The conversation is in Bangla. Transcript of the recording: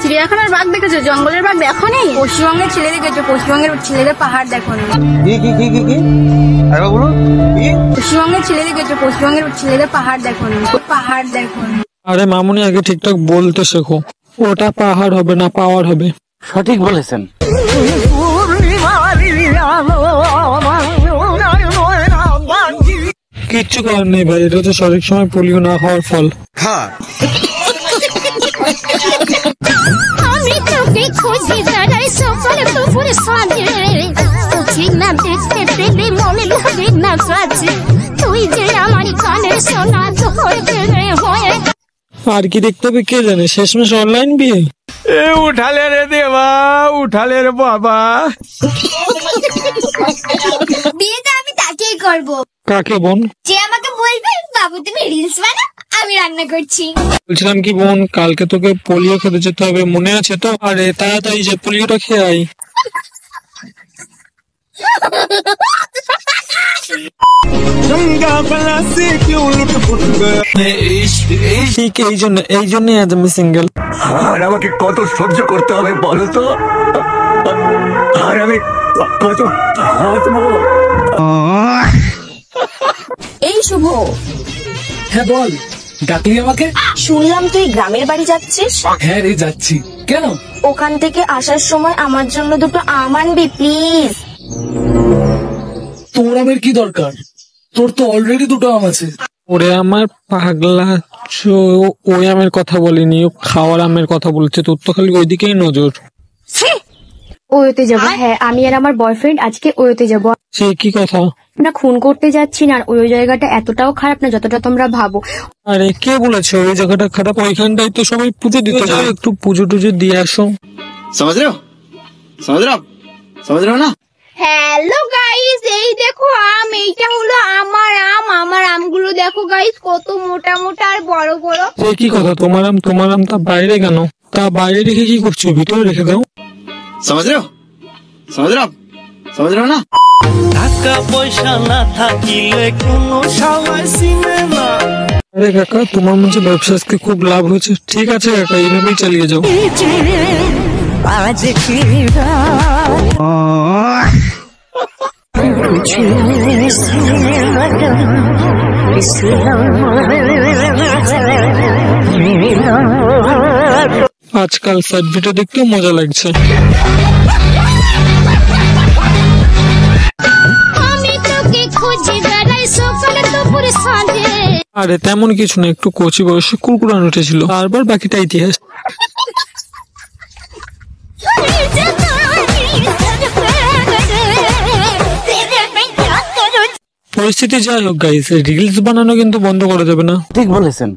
চিড়িয়াখানার বাঘ দেখেছো, জঙ্গলের বাঘ দেখোনি? পশ্চিমবঙ্গের ছেলে দেখেছো, পশ্চিমবঙ্গের ছেলেদের পাহাড় দেখোনি? পশ্চিমবঙ্গের ছেলে দেখেছো, পশ্চিমবঙ্গের ছেলেদের পাহাড় দেখোনি? পাহাড় দেখোনি। আরে মামুনি, আগে ঠিকঠাক বলতে শেখো। ওটা পাহাড় হবে না, পাওয়ার হবে। সঠিক বলেছেন। কিচ্ছু করার নেই ভাই, এটা তো সঠিক সময় পোলিও না হওয়ার ফল। আমি তোকে খুঁজি দাঁড়াই সফল দুপুরে সাঁঝে, ঠিক না দেখতে পেলে মনে লাগে না কাছে, তুই যে আমার কানের সোনা ধরতে হয়ে। আর কি দেখতে হবে কে জানে, শেষমেশ অনলাইন বিয়ে। উঠালে রে দেবা, উঠালে রে বাবা। বিয়েটা আমি তাকেই করব। কাকে বোন? যে আমাকে বলবে বাবু তুমি রিলস বানা, আমি রান্না করছি। বলছিলাম কি বোন, কালকে তোকে পোলিও খেতে যেতে হবে, মনে আছে তো? আরে তাড়াতাড়ি যে পোলিওটা খেয়ে আই। ঠিক এই জন্যই আজ আমি সিঙ্গেল। আর আমাকে কত সহ্য করতে হবে বলো তো, আর আমি কত হাসবো। এই শুভ, হ্যাঁ বল, ডাকলি আমাকে? শুনলাম তুই গ্রামের বাড়ি যাচ্ছিস। হ্যাঁ রে যাচ্ছি। কেন? ওখান থেকে আসার সময় আমার জন্য দুটো আম আনবি প্লিজ। তোর আমের কি দরকার? তোর তো অলরেডি দুটো আম আছে। ওরে আমার পাগলা, ওই আমের কথা বলিনি, ও খাওয়ার আমের কথা বলছে। তোর তো খালি ওইদিকেই নজর। ওয়োতে যাবো। হ্যাঁ, আমি আর আমার বয়ফ্রেন্ড আজকে ওয়োতে যাবো। সে কি কথা? আমরা খুন করতে যাচ্ছি না, আর ওই জায়গাটা এতটাও খারাপ না যতটা তোমরা ভাবো। আরে কে বলেছে ওই জায়গাটা খারাপ? ওইখানটাই তো সবাই পুজো দিতে যায়, একটু পুজো টুজো দিয়ে আসো। समझ रहे हो समझ रहे हो ना? হ্যালো গাইস, এই দেখো আম, এইটা হলো আমার আম। আমার আমগুলো দেখো গাইস, কত মোটা মোটা আর বড় বড়। সে কি কথা, তোমার আম তা বাইরে কেন? তা বাইরে রেখে কি করছো? ভিতরে রেখে দাও। समझ रहे हो ना? টাকা পয়সা না থাকিলে কোনো শালায় চিনে না। আরে কাকা, তোমার মধ্যে ব্যবসা আজকে খুব লাভ হয়েছে। ঠিক আছে কাকা, এইভাবেই চালিয়ে যাও। আজ কি আজকাল সাইড ভিডিও দেখতেও মজা লাগছে। আমি তোকে খুঁজি বেড়াই সকাল দুপুরে সাঁঝে। আরে তেমন কিছু না, একটু কচি বয়সে কুরকুরান উঠেছিল, তারপর বাকিটা ইতিহাস। পরিস্থিতি যাই হোক গাইস, রিলস বানানো কিন্তু বন্ধ করা যাবে না। ঠিক বলেছেন।